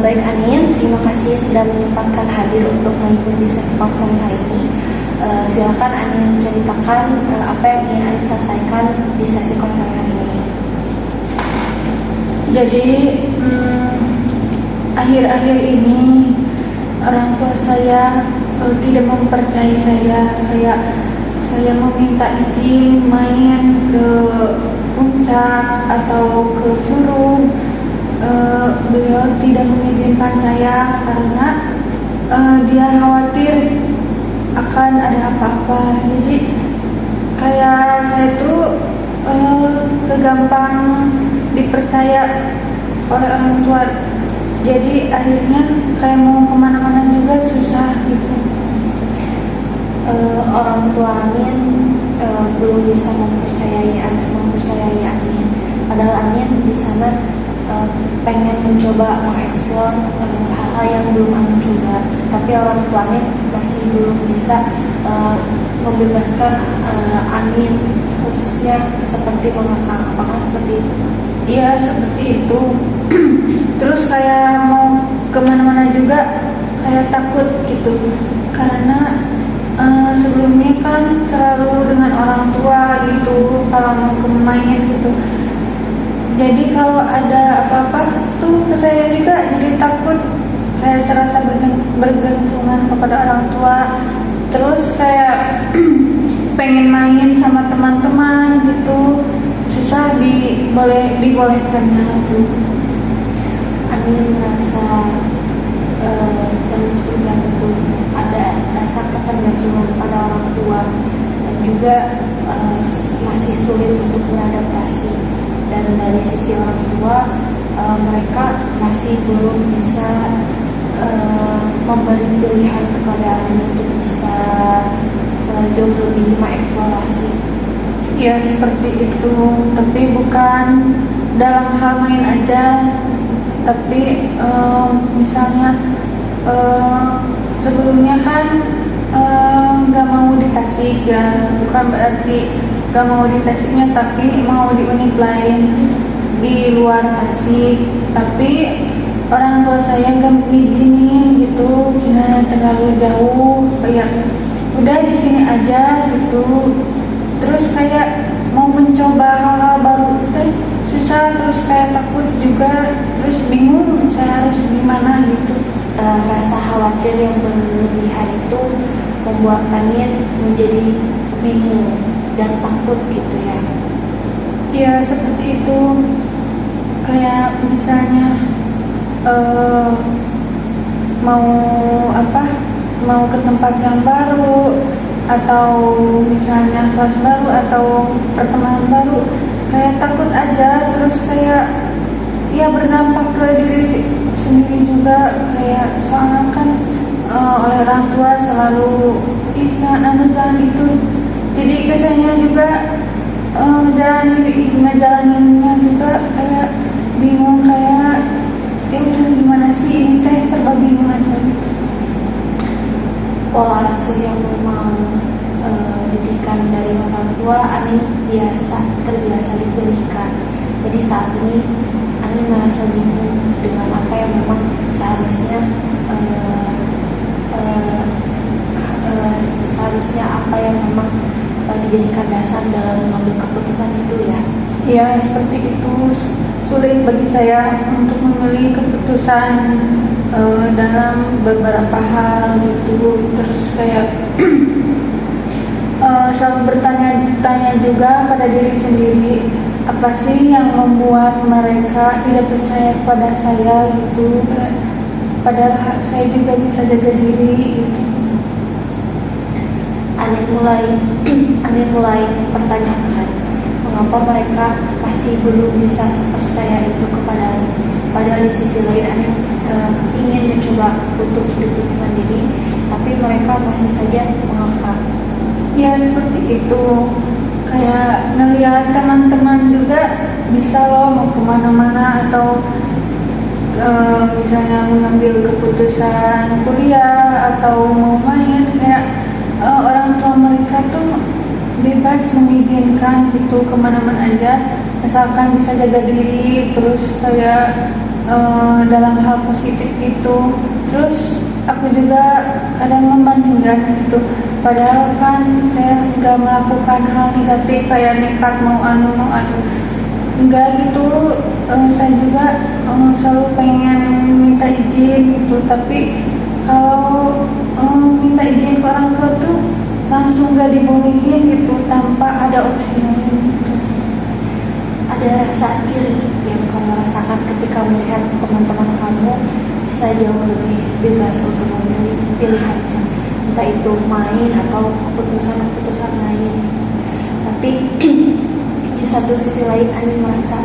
Baik Anin, terima kasih sudah menyempatkan hadir untuk mengikuti sesi konseling hari ini. Silakan Anin ceritakan apa yang ingin Anin selesaikan di sesi konseling hari ini. Jadi akhir-akhir ini orang tua saya tidak mempercayai saya. Kayak saya meminta izin main ke puncak atau ke Curug, beliau tidak mengizinkan saya karena dia khawatir akan ada apa-apa. Jadi kayak saya tuh kegampang dipercaya oleh orang tua. Jadi akhirnya kayak mau kemana-mana juga susah gitu. Orang tua Anin belum bisa mempercayai Anin. Padahal Anin di sana pengen mencoba mengeksplor hal-hal yang belum Anin coba. Tapi orang tua Anin masih belum bisa membebaskan Anin, khususnya seperti mengakang. Apakah seperti itu? Iya seperti itu. Terus kayak mau kemana-mana juga kayak takut gitu, karena sebelumnya kan selalu dengan orang tua gitu kalau mau main gitu. Jadi kalau ada apa-apa tuh ke saya juga jadi takut. Saya serasa bergantungan kepada orang tua. Terus kayak pengen main sama teman-teman gitu, susah dibolehkannya tuh. Anin merasa terus bergantung, ada rasa ketergantungan pada orang tua, dan juga masih sulit untuk beradaptasi. Dan dari sisi orang tua, mereka masih belum bisa memberi pilihan kepada Anin untuk bisa jauh lebih mengeksplorasi. Ya seperti itu, tapi bukan dalam hal main aja, tapi misalnya sebelumnya kan nggak mau di Tasik ya, bukan berarti nggak mau di Tasiknya, tapi mau di univ lain di luar Tasik. Tapi orang tua saya nggak ngizinin gitu, cina terlalu jauh, kayak udah di sini aja gitu. Terus kayak mau mencoba hal-hal baru teh susah, terus kayak takut juga, terus bingung saya harus gimana gitu. Rasa khawatir yang berlebihan itu membuat Anin menjadi bingung dan takut gitu ya. Ya seperti itu. Kayak misalnya mau ke tempat yang baru, atau misalnya kelas baru atau pertemanan baru, kayak takut aja. Terus kayak ya berdampak ke diri sendiri juga, kayak soalnya kan oleh orang tua selalu jangan itu. Jadi kesannya juga ngejalaninnya juga kayak bingung, kayak ya udah gimana sih ini teh, serba bingung aja gitu. Pola asuh yang memang didikan dari orang tua Anin terbiasa dipilihkan. Jadi saat ini Anin merasa bingung dengan apa yang memang seharusnya apa yang memang dijadikan dasar dalam mengambil keputusan itu ya. Ya seperti itu, sulit bagi saya untuk memilih keputusan dalam beberapa hal gitu. Terus kayak selalu bertanya-tanya juga pada diri sendiri, apa sih yang membuat mereka tidak percaya kepada saya gitu. Padahal saya juga bisa jaga diri gitu. Anin mulai pertanyakan mengapa mereka masih belum bisa percaya itu kepada Anin. Padahal di sisi lain Anin ingin mencoba untuk hidup lebih mandiri, tapi mereka masih saja mengakar. Ya seperti itu. Kayak ngelihat teman-teman juga bisa loh mau kemana-mana, atau misalnya mengambil keputusan kuliah atau mau main, kayak orang tua mereka tuh bebas mengizinkan gitu kemana-mana aja asalkan bisa jaga diri, terus kayak dalam hal positif gitu. Terus aku juga kadang membandingkan gitu, padahal kan saya nggak melakukan hal negatif kayak nekat mau anu enggak gitu. Saya juga selalu pengen minta izin gitu, tapi kalau minta izin ke orang tua tuh langsung gak dibolehin gitu tanpa ada opsi lain gitu. Ada rasa iri yang kamu rasakan ketika melihat teman-teman kamu bisa jauh lebih bebas untuk memilih pilihannya, entah itu main atau keputusan-keputusan lain. Tapi di satu sisi lain Ani merasa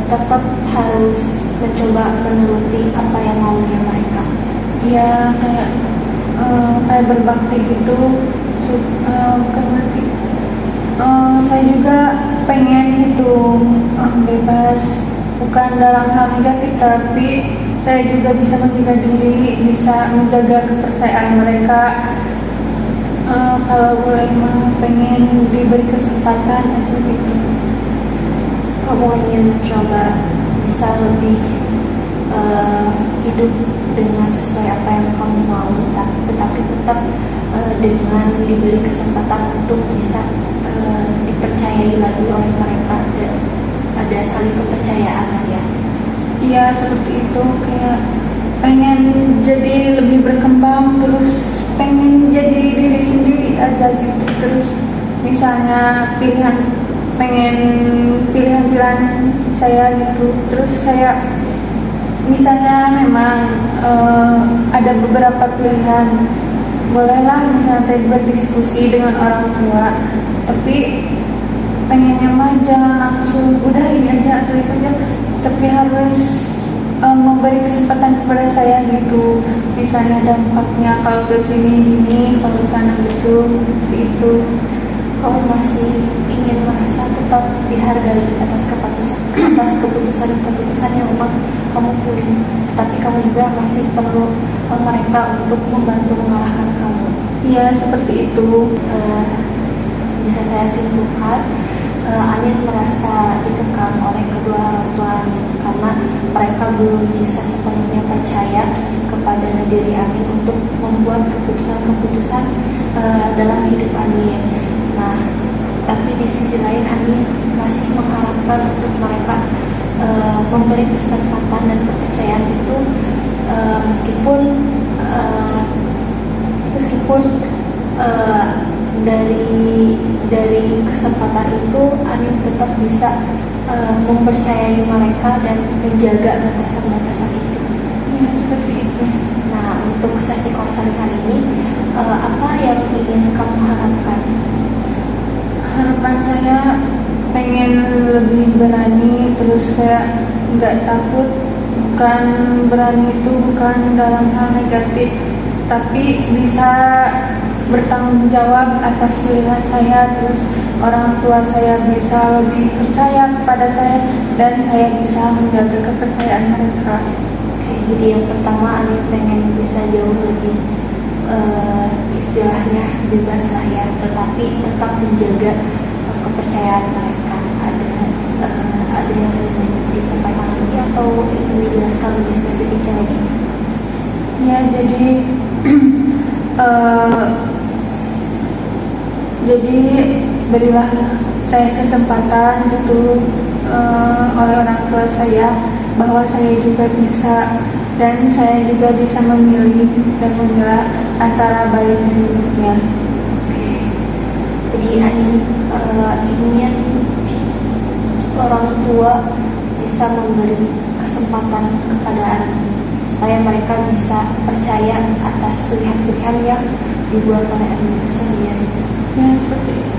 tetap harus mencoba menuruti apa yang maunya mereka. Ya kayak berbakti gitu. Bukan berarti saya juga pengen gitu bebas, bukan dalam hal negatif, tapi saya juga bisa menjaga diri, bisa menjaga kepercayaan mereka. Kalau boleh mah pengen diberi kesempatan aja gitu. Kamu ingin mencoba bisa lebih hidup dengan sesuai apa yang kamu mau, tetapi tetap dengan diberi kesempatan untuk bisa dipercayai lagi oleh mereka dan ada saling kepercayaan lah ya. Iya seperti itu, kayak pengen jadi lebih berkembang, terus pengen jadi diri sendiri aja gitu. Terus misalnya pilihan saya gitu, terus kayak misalnya memang ada beberapa pilihan, bolehlah misalnya berdiskusi dengan orang tua, tapi pengennya mah jangan langsung udah ini aja atau itu aja, tapi harus memberi kesempatan kepada saya gitu, misalnya dampaknya kalau ke sini ini, kalau sana gitu, itu. Kamu masih ingin merasa tetap dihargai atas keputusan yang memang kamu pilih, tapi kamu juga masih perlu mereka untuk membantu mengarahkan kamu. Iya seperti itu. Bisa saya simpulkan, Anin merasa dikekang oleh kedua orang tua Anin karena mereka belum bisa sepenuhnya percaya kepada diri Anin untuk membuat keputusan-keputusan dalam hidup Anin. Nah, tapi di sisi lain Anin masih mengharapkan untuk mereka memberi kesempatan dan kepercayaan itu, meskipun dari kesempatan itu Anin tetap bisa mempercayai mereka dan menjaga batasan-batasan itu. Ya seperti itu. Nah, untuk sesi konseling hari ini, apa yang ingin kamu harapkan? Harapan saya pengen lebih berani, terus kayak nggak takut. Bukan berani itu bukan dalam hal negatif, tapi bisa bertanggung jawab atas pilihan saya, terus orang tua saya bisa lebih percaya kepada saya dan saya bisa menjaga kepercayaan mereka. Oke, jadi yang pertama Anin pengen bisa jauh lebih istilahnya bebas lah ya, tetapi tetap menjaga kepercayaan mereka. Ada yang ingin disampaikan lagi atau ingin dijelaskan lebih spesifiknya lagi? Ya jadi berilah saya kesempatan gitu oleh orang tua saya bahwa saya juga bisa, dan saya juga bisa memilih dan memilah antara baik dan buruknya. Oke, jadi Anin ingin orang tua bisa memberi kesempatan kepada Anin supaya mereka bisa percaya atas pilihan-pilihan yang dibuat oleh Anin itu sendiri. Ya seperti itu.